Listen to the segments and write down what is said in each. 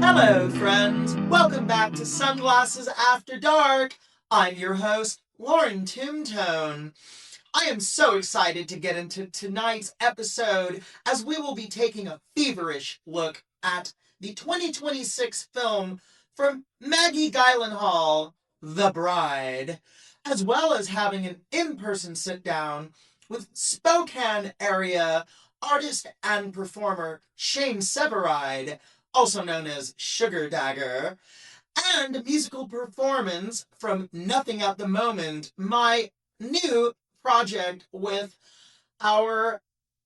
Hello, friends. Welcome back to Sunglasses After Dark. I'm your host, Lauren Tombtone. I am so excited to get into tonight's episode as we will be taking a feverish look at the 2026 film from Maggie Gyllenhaal, The Bride, as well as having an in-person sit-down with Spokane area artist and performer Shane Severide, also known as Sugah Dagger, and a musical performance from Nothing at the Moment, my new project with our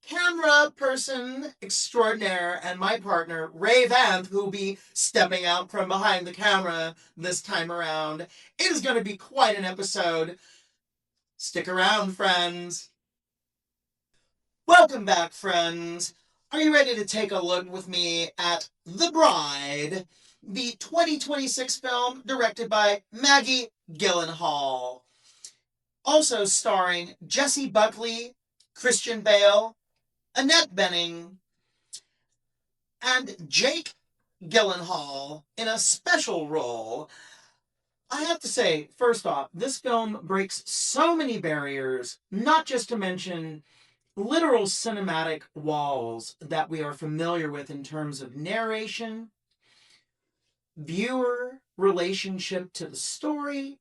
camera person extraordinaire and my partner, Rae Vanth, who will be stepping out from behind the camera this time around. It is going to be quite an episode. Stick around, friends. Welcome back, friends. Are you ready to take a look with me at The Bride, the 2026 film directed by Maggie Gyllenhaal? Also starring Jessie Buckley, Christian Bale, Annette Bening, and Jake Gyllenhaal in a special role. I have to say, first off, this film breaks so many barriers, not just to mention literal cinematic walls that we are familiar with in terms of narration, viewer relationship to the story,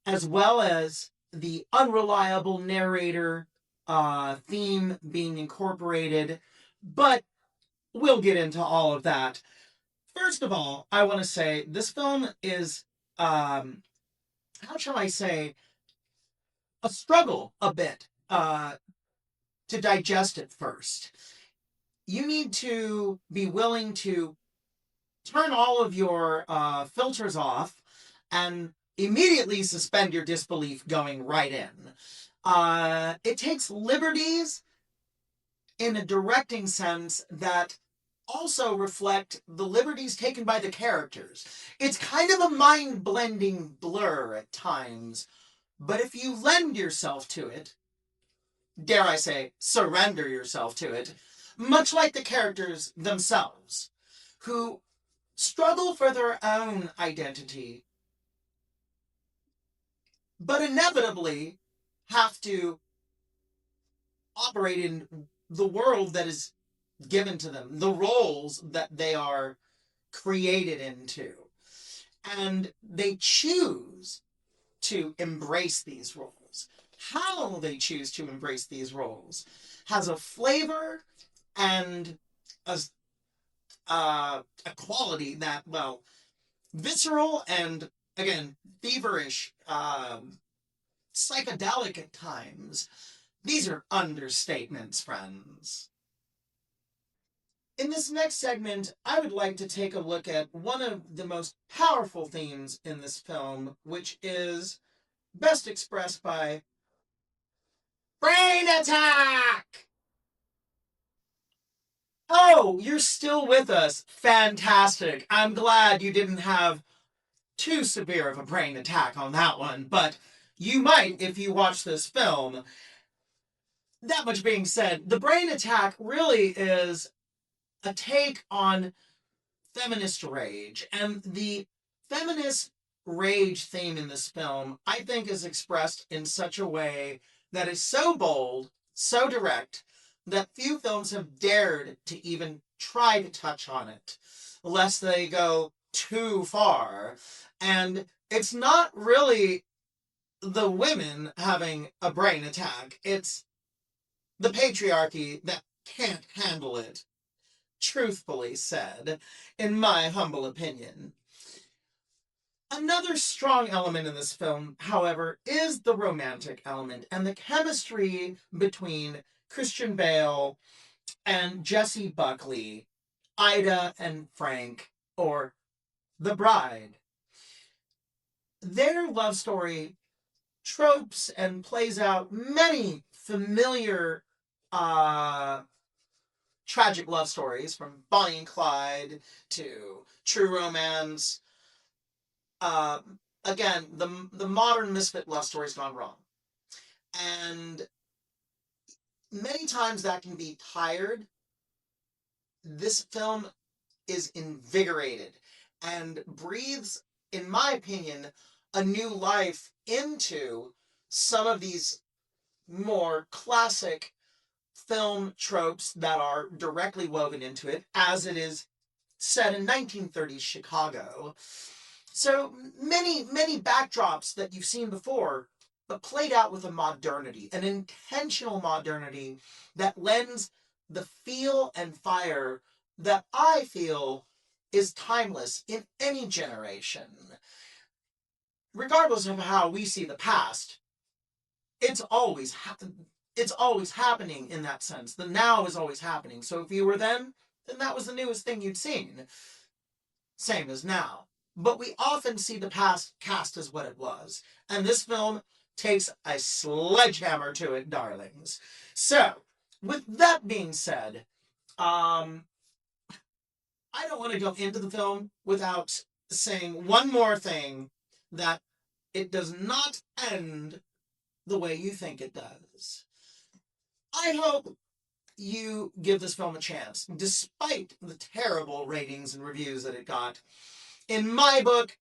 as well as the unreliable narrator theme being incorporated. But we'll get into all of that. First of all, I want to say this film is, how shall I say, a struggle a bit to digest it first. You need to be willing to turn all of your filters off and immediately suspend your disbelief going right in. It takes liberties in a directing sense that also reflect the liberties taken by the characters. It's kind of a mind-blending blur at times, but if you lend yourself to it, dare I say, surrender yourself to it, much like the characters themselves, who struggle for their own identity, but inevitably have to operate in the world that is given to them, the roles that they are created into. And they choose to embrace these roles. How they choose to embrace these roles has a flavor and a quality that, well, visceral and, again, feverish, psychedelic at times. These are understatements, friends. In this next segment, I would like to take a look at one of the most powerful themes in this film, which is best expressed by brain attack! Oh, you're still with us. Fantastic. I'm glad you didn't have too severe of a brain attack on that one, but you might if you watch this film. That much being said, the brain attack really is a take on feminist rage, and the feminist rage theme in this film, I think, is expressed in such a way that is so bold, so direct, that few films have dared to even try to touch on it, lest they go too far. And it's not really the women having a brain attack, it's the patriarchy that can't handle it, truthfully said, in my humble opinion. Another strong element in this film, however, is the romantic element and the chemistry between Christian Bale and Jessie Buckley, Ida and Frank, or the bride. Their love story tropes and plays out many familiar tragic love stories, from Bonnie and Clyde to True Romance. Uh, Again, the modern misfit love story's gone wrong. And many times that can be tired. This film is invigorated and breathes, in my opinion, a new life into some of these more classic film tropes that are directly woven into it, as it is set in 1930s Chicago. So many backdrops that you've seen before, but played out with a modernity, an intentional modernity that lends the feel and fire that I feel is timeless in any generation. Regardless of how we see the past, it's always it's always happening in that sense. The now is always happening. So if you were then that was the newest thing you'd seen. Same as now. But we often see the past cast as what it was. And this film takes a sledgehammer to it, darlings. So, with that being said, I don't want to go into the film without saying one more thing, that it does not end the way you think it does. I hope you give this film a chance, despite the terrible ratings and reviews that it got. In my book,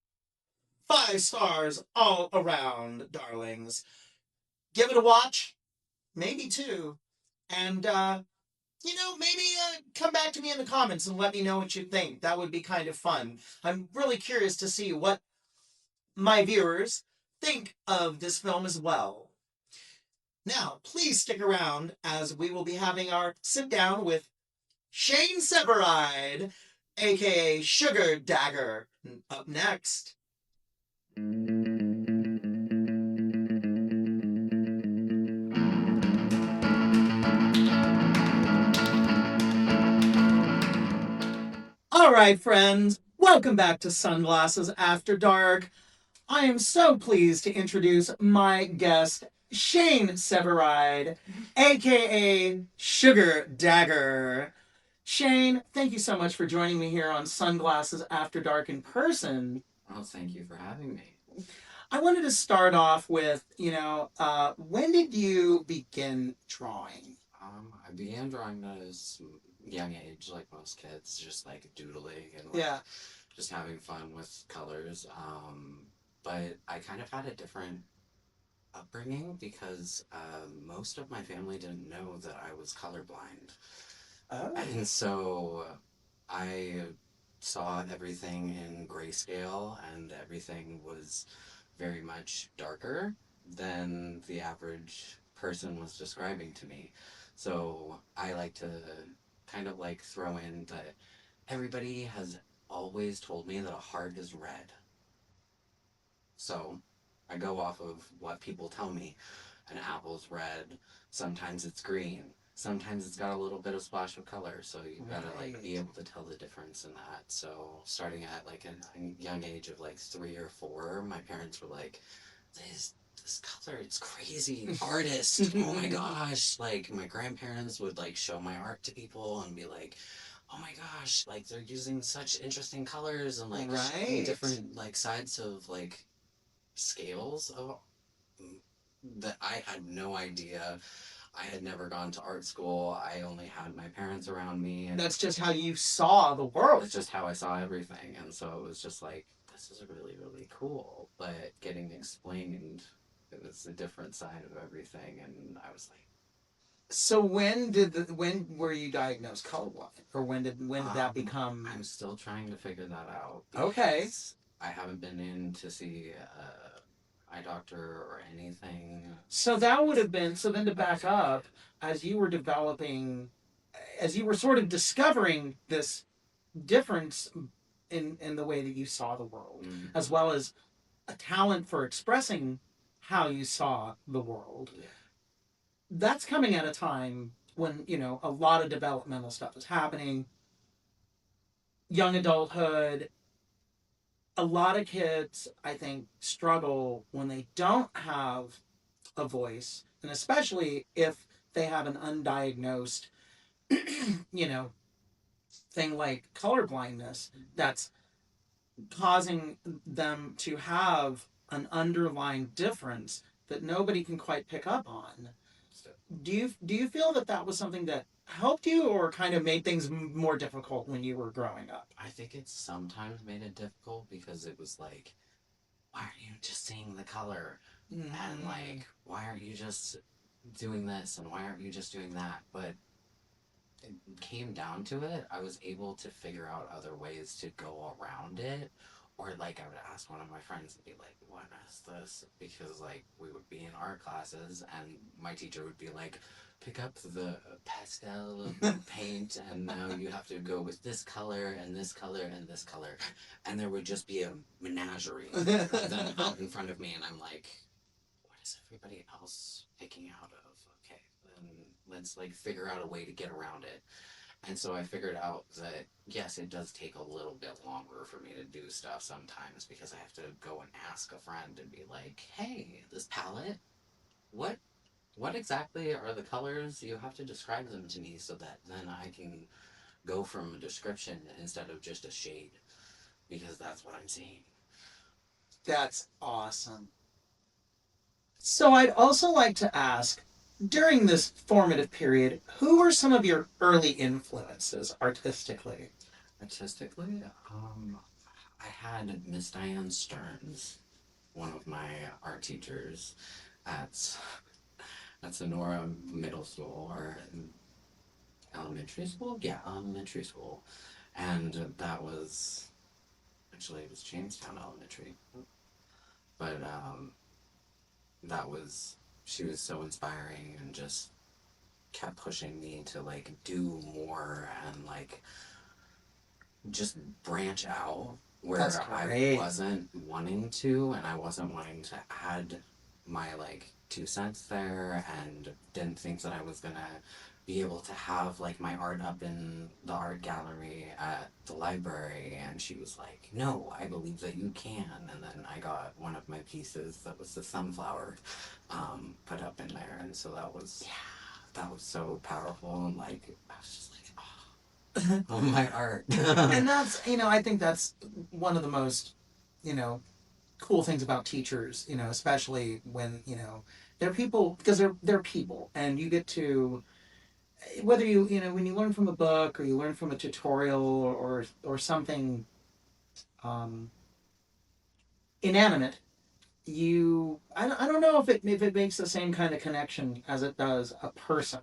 5 stars all around, darlings. Give it a watch, maybe two, and maybe come back to me in the comments and let me know what you think. That would be kind of fun. I'm really curious to see what my viewers think of this film as well. Now, please stick around as we will be having our sit down with Shane Severide, a.k.a. Sugah Dagger, up next. All right, friends, welcome back to Sunglasses After Dark. I am so pleased to introduce my guest, Shane Severide, aka Sugah Dagger. Shane, thank you so much for joining me here on Sunglasses After Dark in person. Well, thank you for having me. I wanted to start off with, when did you begin drawing? I began drawing at a young age, like most kids, just like doodling and Yeah. just having fun with colors. But I kind of had a different upbringing because most of my family didn't know that I was colorblind. Oh. And so I saw everything in grayscale, and everything was very much darker than the average person was describing to me. So I like to kind of like throw in that everybody has always told me that a heart is red. So I go off of what people tell me. An apple's red, sometimes it's green, sometimes it's got a little bit of splash of color, so you've got to like be able to tell the difference in that. So starting at like a young age of like 3 or 4, my parents were like, this color, it's crazy, artist, oh my gosh. Like my grandparents would like show my art to people and be like, oh my gosh, like they're using such interesting colors and like different like sides of like scales of that I had no idea. I had never gone to art school. I only had my parents around me. And that's just how you saw the world. That's just how I saw everything. And so it was just like, this is really, really cool. But getting explained, it was a different side of everything. And I was like, so when were you diagnosed colorblind, or when did that become? I'm still trying to figure that out. Okay. I haven't been in to see eye doctor or anything. So that would have been, so then to back up, as you were developing, as you were sort of discovering this difference in the way that you saw the world, as well as a talent for expressing how you saw the world. Yeah. That's coming at a time when, a lot of developmental stuff is happening. Young adulthood, a lot of kids, I think, struggle when they don't have a voice, and especially if they have an undiagnosed, thing like colorblindness that's causing them to have an underlying difference that nobody can quite pick up on. Do you feel that that was something that helped you, or kind of made things more difficult when you were growing up? I think it sometimes made it difficult because it was like, why aren't you just seeing the color? And Mm-hmm. like, why aren't you just doing this? And why aren't you just doing that? But it came down to it, I was able to figure out other ways to go around it. Or like I would ask one of my friends and be like, "What is this?" Because like we would be in art classes and my teacher would be like, "Pick up the pastel paint and now you have to go with this color and this color and this color," and there would just be a menagerie of them out in front of me, and I'm like, "What is everybody else picking out of? Okay, then let's like figure out a way to get around it." And so I figured out that yes, it does take a little bit longer for me to do stuff sometimes because I have to go and ask a friend and be like, "Hey, this palette, what what exactly are the colors? You have to describe them to me so that then I can go from a description instead of just a shade because that's what I'm seeing." That's awesome. So I'd also like to ask, during this formative period, who were some of your early influences artistically? Artistically, I had Miss Diane Stearns, one of my art teachers at Sonora Middle School or elementary school. Yeah, elementary school, and that was actually it was Jamestown Elementary, but that was she was so inspiring and just kept pushing me to like do more and like just branch out That's where I great. wasn't wanting to, and I wasn't wanting to add my like 2 cents there, and didn't think that I was gonna be able to have like my art up in the art gallery at the library. And she was like, "No, I believe that you can." And then I got one of my pieces that was the sunflower put up in there, and so that was so powerful, and like I was just like, oh, my art. And that's, I think that's one of the most, you know, cool things about teachers, especially when, they're people, because they're people, and you get to, whether when you learn from a book or you learn from a tutorial, or something um, inanimate, I don't know if it makes the same kind of connection as it does a person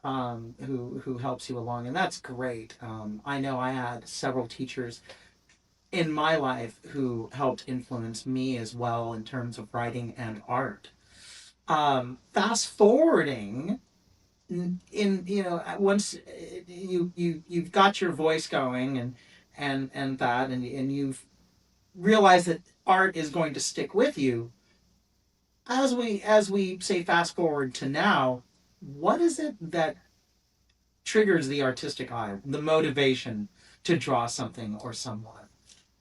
who helps you along, and that's great. I know I had several teachers in my life who helped influence me as well in terms of writing and art. Fast forwarding in once you've got your voice going, and that, and you've realized that art is going to stick with you, as we say fast forward to now, what is it that triggers the artistic eye, the motivation to draw something or someone?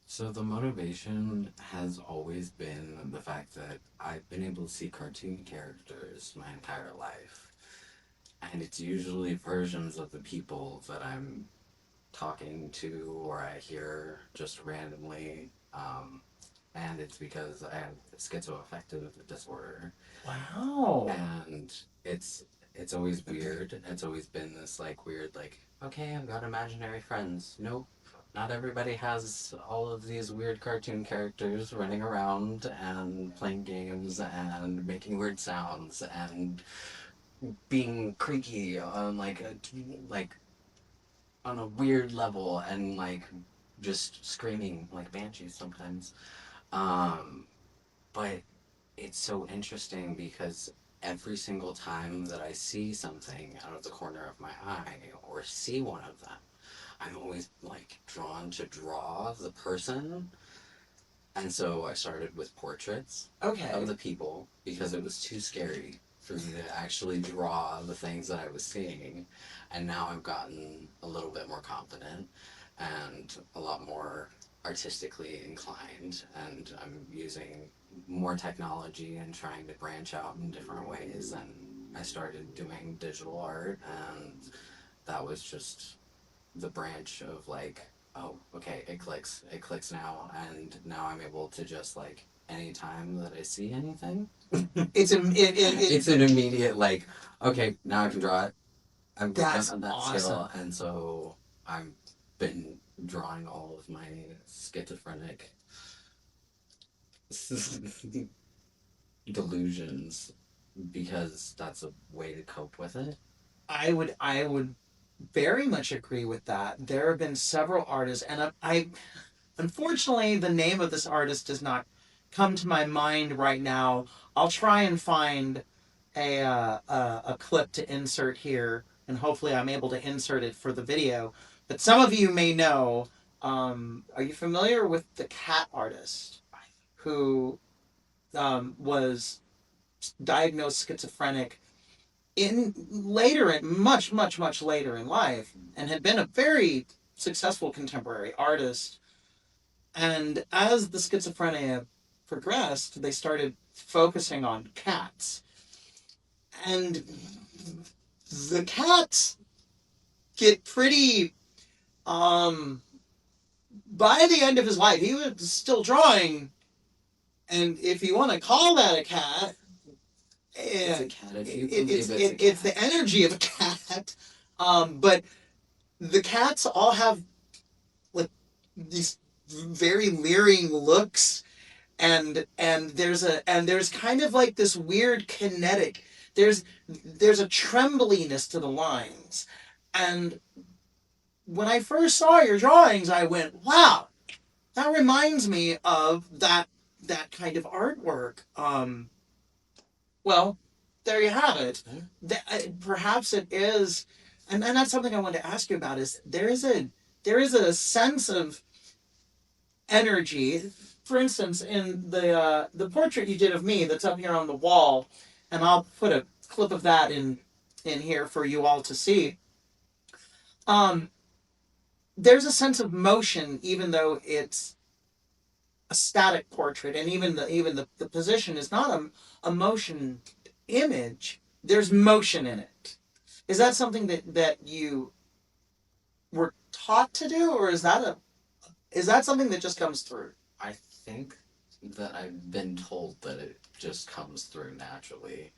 So the motivation has always been the fact that I've been able to see cartoon characters my entire life. And it's usually versions of the people that I'm talking to or I hear just randomly. And it's because I have schizoaffective disorder. Wow. And it's always weird. It's always been this like weird like, okay, I've got imaginary friends. Nope. Not everybody has all of these weird cartoon characters running around and playing games and making weird sounds and being creaky on like on a weird level and like just screaming like banshees sometimes. Um, but it's so interesting because every single time that I see something out of the corner of my eye or see one of them, I'm always like drawn to draw the person. And so I started with portraits of Okay. the people because it was too scary for me to actually draw the things that I was seeing. And now I've gotten a little bit more confident and a lot more artistically inclined. And I'm using more technology and trying to branch out in different ways. And I started doing digital art, and that was just the branch of like, oh, okay, it clicks now, and now I'm able to just like anytime that I see anything, It's it's an immediate like, okay, now I can draw it. I've That's done that awesome. skill, and so I've been drawing all of my schizophrenic delusions because that's a way to cope with it. I would very much agree with that. There have been several artists, and I unfortunately the name of this artist does not come to my mind right now. I'll try and find a clip to insert here, and hopefully I'm able to insert it for the video. But some of you may know. Are you familiar with the cat artist who was diagnosed schizophrenic in later, much later in life, and had been a very successful contemporary artist? And as the schizophrenia progressed, they started focusing on cats. And the cats get pretty by the end of his life he was still drawing, and if you want to call that a cat, It's a cat. If you it's the energy of a cat. But the cats all have like these very leering looks, and there's kind of like this weird kinetic. There's a trembliness to the lines, and when I first saw your drawings, I went, "Wow, that reminds me of that kind of artwork." Well, there you have it. Perhaps it is, and that's something I wanted to ask you about. Is there is a sense of energy. For instance, in the portrait you did of me that's up here on the wall, and I'll put a clip of that in here for you all to see. Um, there's a sense of motion, even though it's a static portrait, and even the position is not a motion image. There's motion in it. Is that something that you were taught to do, or is that something that just comes through? I think that I've been told that it just comes through naturally.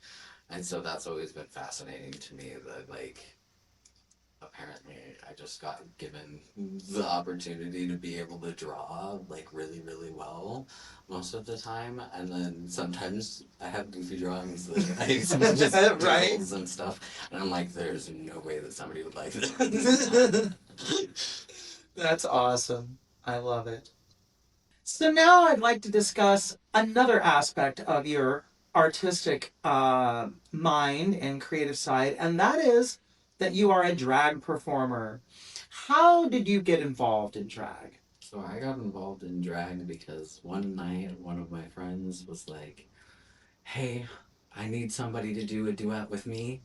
And so that's always been fascinating to me that, like, apparently I just got given the opportunity to be able to draw, like, really, really well most of the time. And then sometimes I have goofy drawings that I just Right. doodles and stuff. And I'm like, there's no way that somebody would like this. That's awesome. I love it. So now I'd like to discuss another aspect of your artistic mind and creative side, and that is that you are a drag performer. How did you get involved in drag? So I got involved in drag because one night one of my friends was like, hey, I need somebody to do a duet with me.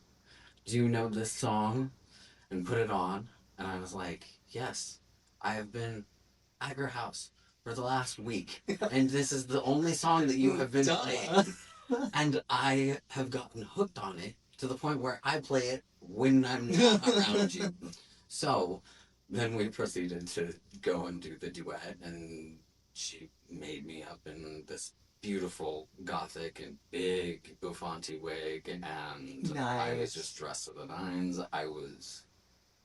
Do you know this song? And put it on. And I was like, yes, I have been at your house for the last week. And this is the only song that you have been playing. And I have gotten hooked on it to the point where I play it when I'm not around you. So then we proceeded to go and do the duet, and she made me up in this beautiful gothic and big bouffante wig, and I was Nice. just dressed to the nines.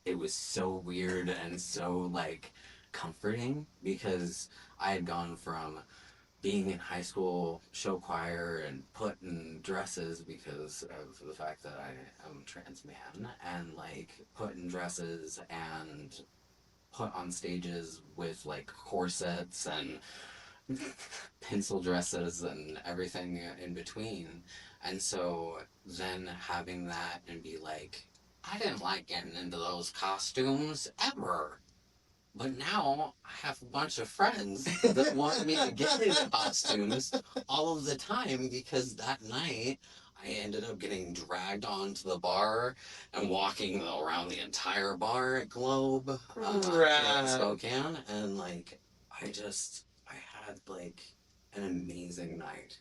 It was so weird and so like comforting because I had gone from being in high school show choir and put in dresses because of the fact that I am trans man, and like put in dresses and put on stages with like corsets and pencil dresses and everything in between. And so then having that and be like, I didn't like getting into those costumes ever. But now I have a bunch of friends that want me to get into costumes all of the time because that night I ended up getting dragged onto the bar and walking around the entire bar at Globe here in Spokane. And like, I had like an amazing night.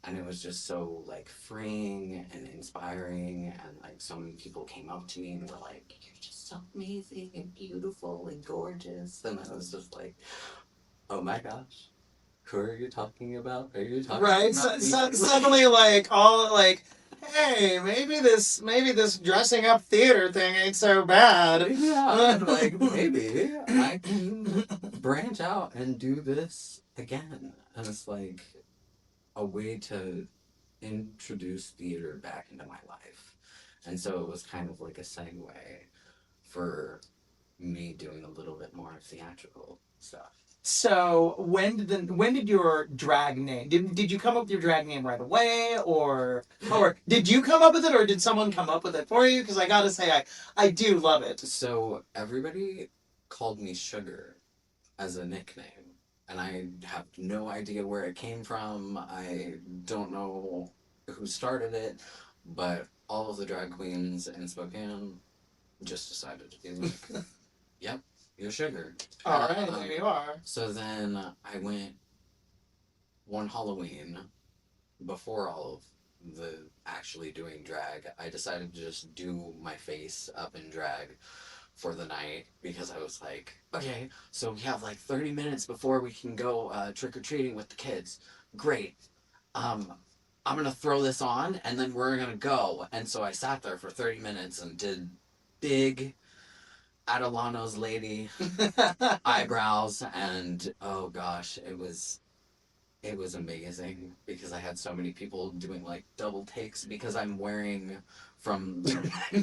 And it was just so like freeing and inspiring, and like so many people came up to me and were like, you're just so amazing and beautiful and gorgeous. And I was just like, oh my gosh, who are you talking about? Are you talking Right? about me? Suddenly, like all like, hey, maybe this dressing up theater thing ain't so bad. Yeah, like maybe I can branch out and do this again. And it's like a way to introduce theater back into my life. And so it was kind of like a segue for me doing a little bit more theatrical stuff. So when did your drag name did you come up with your drag name right away, or did you come up with it, or did someone come up with it for you? Because I gotta say I do love it. So everybody called me Sugar as a nickname, and I have no idea where it came from. I don't know who started it, but all of the drag queens in Spokane just decided to be like, "Yep, you're Sugar." All right, there you are. So then I went one Halloween before all of the actually doing drag. I decided to just do my face up in drag for the night because I was like, okay, so we have like 30 minutes before we can go trick or treating with the kids. Great. Um, I'm gonna throw this on and then we're gonna go. And so I sat there for 30 minutes and did big Adelano's lady eyebrows, and oh gosh, it was amazing because I had so many people doing like double takes because I'm wearing from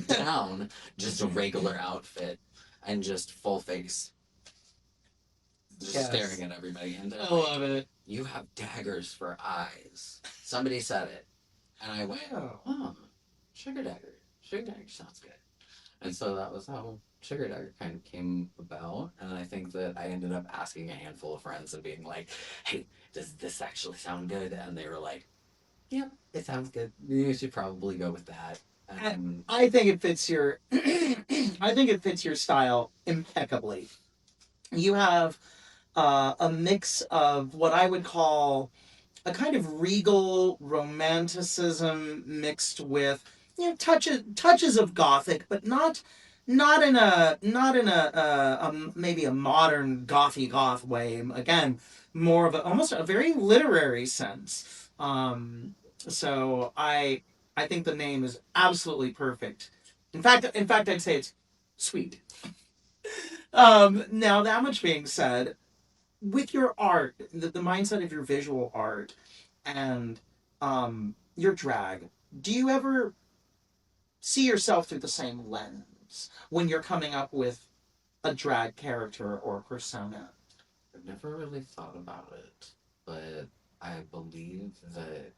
down just a regular outfit and just full face, just Yes. staring at everybody. And they're I like, love it. "You have daggers for eyes." Somebody said it, and I went, "Oh, Sugar Dagger. Sugar Dagger sounds good." And so that was how Sugar Dagger kind of came about. And I think that I ended up asking a handful of friends and being like, hey, does this actually sound good? And they were like, yep, it sounds good. You should probably go with that. I think it fits your I think it fits your style impeccably. You have a mix of what I would call a kind of regal romanticism mixed with, you know, touches of gothic, but not in a maybe a modern gothy goth way. Again, more of a almost a very literary sense. So I think the name is absolutely perfect. In fact, I'd say it's sweet. Now that much being said, with your art, the mindset of your visual art, and your drag, do you ever see yourself through the same lens when you're coming up with a drag character or persona? I've never really thought about it, but I believe that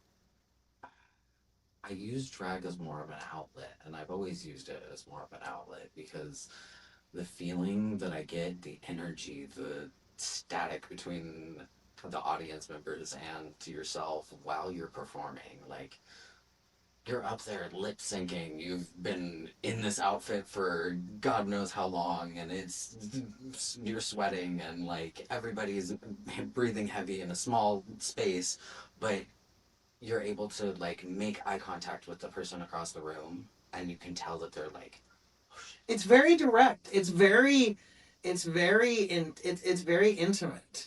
I use drag as more of an outlet, and I've always used it as more of an outlet because the feeling that I get, the energy, the static between the audience members and to yourself while you're performing, like you're up there lip syncing. You've been in this outfit for God knows how long, and you're sweating, and like everybody's breathing heavy in a small space, but you're able to like make eye contact with the person across the room, and you can tell that they're like, oh, shit. It's very direct. It's very intimate.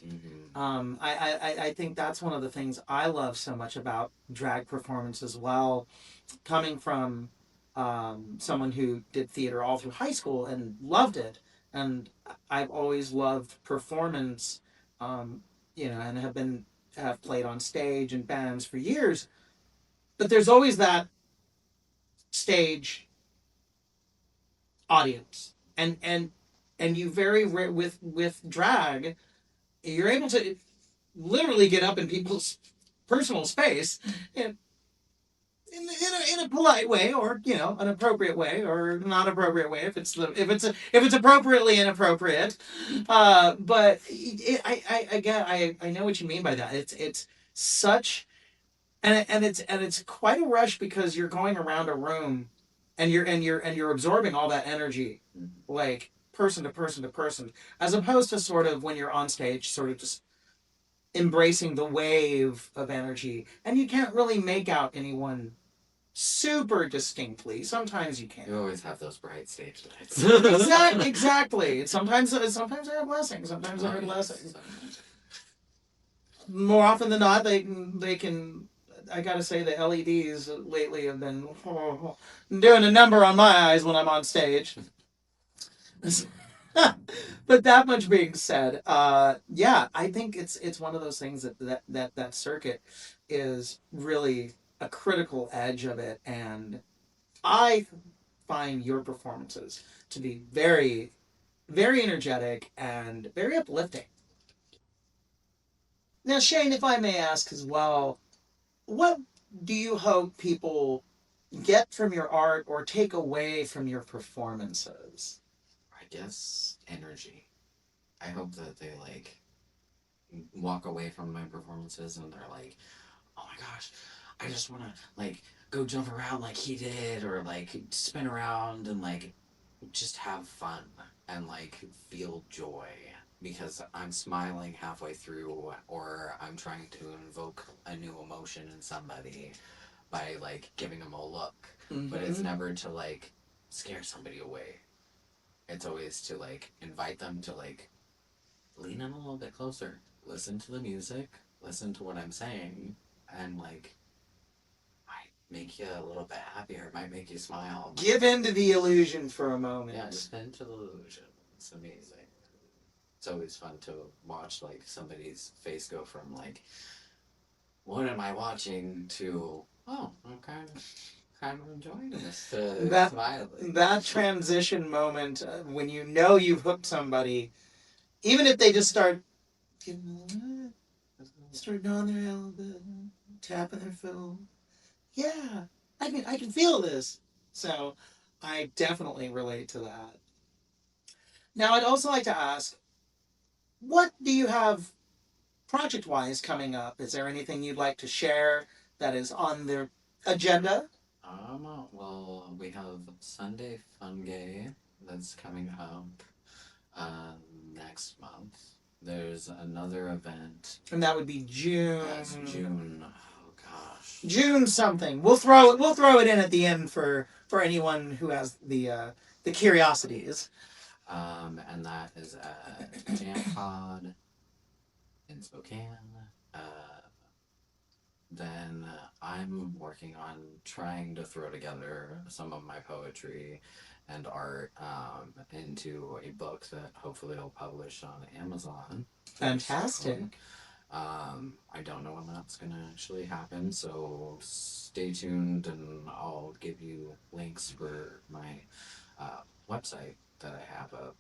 Mm-hmm. I think that's one of the things I love so much about drag performance as well. Coming from someone who did theater all through high school and loved it, and I've always loved performance, and have played on stage and bands for years. But there's always that stage audience, and you with drag, you're able to literally get up in people's personal space and in a polite way, or an appropriate way, or not appropriate way if it's appropriately inappropriate. But I know what you mean by that. It's such and it's quite a rush because you're going around a room and you're absorbing all that energy, like person to person to person, as opposed to sort of when you're on stage, sort of just embracing the wave of energy, and you can't really make out anyone super distinctly. Sometimes you can. You always have those bright stage lights. Exactly. Sometimes they're a blessing. Sometimes they're a blessing. more often than not, they can. I gotta say, the LEDs lately have been doing a number on my eyes when I'm on stage. But that much being said, yeah, I think it's one of those things that circuit is really a critical edge of it, and I find your performances to be very, very energetic and very uplifting. Now, Shane, if I may ask as well, what do you hope people get from your art or take away from your performances? I guess energy. I hope that they like walk away from my performances and they're like, oh my gosh, I just want to like go jump around like he did, or like spin around and like just have fun and like feel joy because I'm smiling halfway through, or I'm trying to invoke a new emotion in somebody by like giving them a look. Mm-hmm. But it's never to like scare somebody away. It's always to like invite them to like lean in a little bit closer, listen to the music, listen to what I'm saying, and like might make you a little bit happier, might make you smile. Give in to the illusion for a moment. Yeah, just into the illusion. It's amazing. It's always fun to watch like somebody's face go from like, what am I watching, to oh, I'm kind of enjoying this. That transition moment when you know you've hooked somebody, even if they just start doing their elbow, tapping their foot. Yeah, I can feel this. So I definitely relate to that. Now, I'd also like to ask, what do you have project wise coming up? Is there anything you'd like to share that is on the agenda? Well, we have Sunday Fun Gay that's coming up next month. There's another event. And that would be June. That's June. Oh gosh. June something. We'll throw it in at the end for anyone who has the curiosities. And that is at Jam Pod in Spokane. Then I'm working on trying to throw together some of my poetry and art into a book that hopefully I'll publish on Amazon. Fantastic. I don't know when that's going to actually happen, so stay tuned and I'll give you links for my website that I have up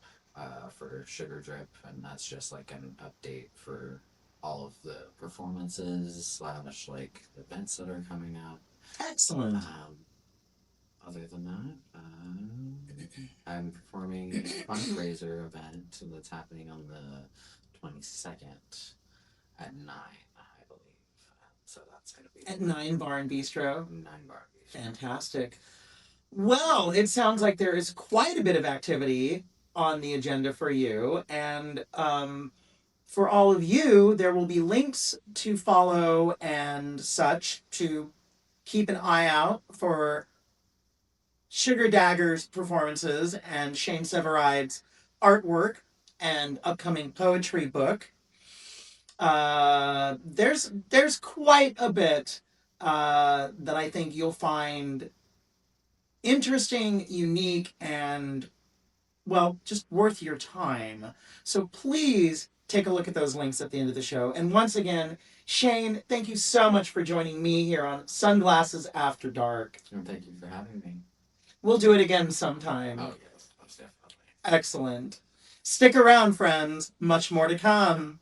for Sugar Drip, and that's just like an update for all of the performances / like events that are coming up. Excellent. Other than that, I'm performing a fundraiser event that's happening on the 22nd at 9, I believe. So that's going to be at 9 Bar and Bistro. 9 Bar and Bistro. Fantastic. Well, it sounds like there is quite a bit of activity on the agenda for you, and for all of you, there will be links to follow and such to keep an eye out for Sugah Dagger's performances and Shane Severide's artwork and upcoming poetry book. There's quite a bit that I think you'll find interesting, unique, and, well, just worth your time. So please take a look at those links at the end of the show. And once again, Shane, thank you so much for joining me here on Sunglasses After Dark. And thank you for having me. We'll do it again sometime. Oh, yes, most definitely. Excellent. Stick around, friends. Much more to come.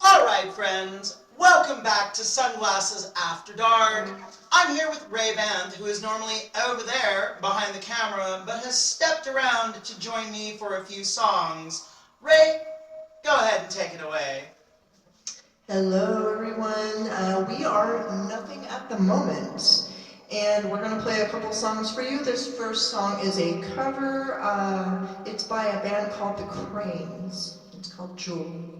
All right, friends. Welcome back to Sunglasses After Dark. I'm here with Rae Vanth, who is normally over there behind the camera, but has stepped around to join me for a few songs. Rae, go ahead and take it away. Hello, everyone. We are nothing at the moment, and we're going to play a couple songs for you. This first song is a cover. It's by a band called The Cranes. It's called Jewel.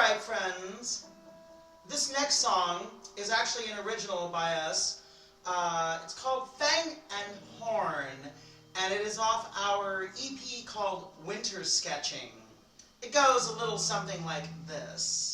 right, friends. This next song is actually an original by us. It's called Fang and Horn, and it is off our EP called Winter Sketching. It goes a little something like this.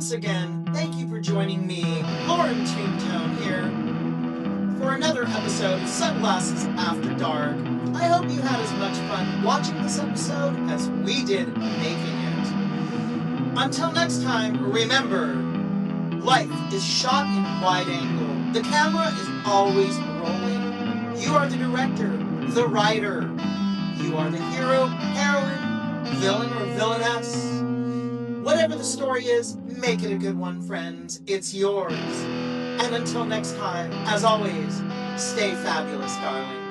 once again, thank you for joining me, Lauren Tombstone here, for another episode of Sunglasses After Dark. I hope you had as much fun watching this episode as we did making it. Until next time, remember, life is shot in wide angle. The camera is always rolling. You are the director, the writer. You are the hero, heroine, villain, or villainess. Whatever the story is, make it a good one, friends. It's yours. And until next time, as always, stay fabulous, darling.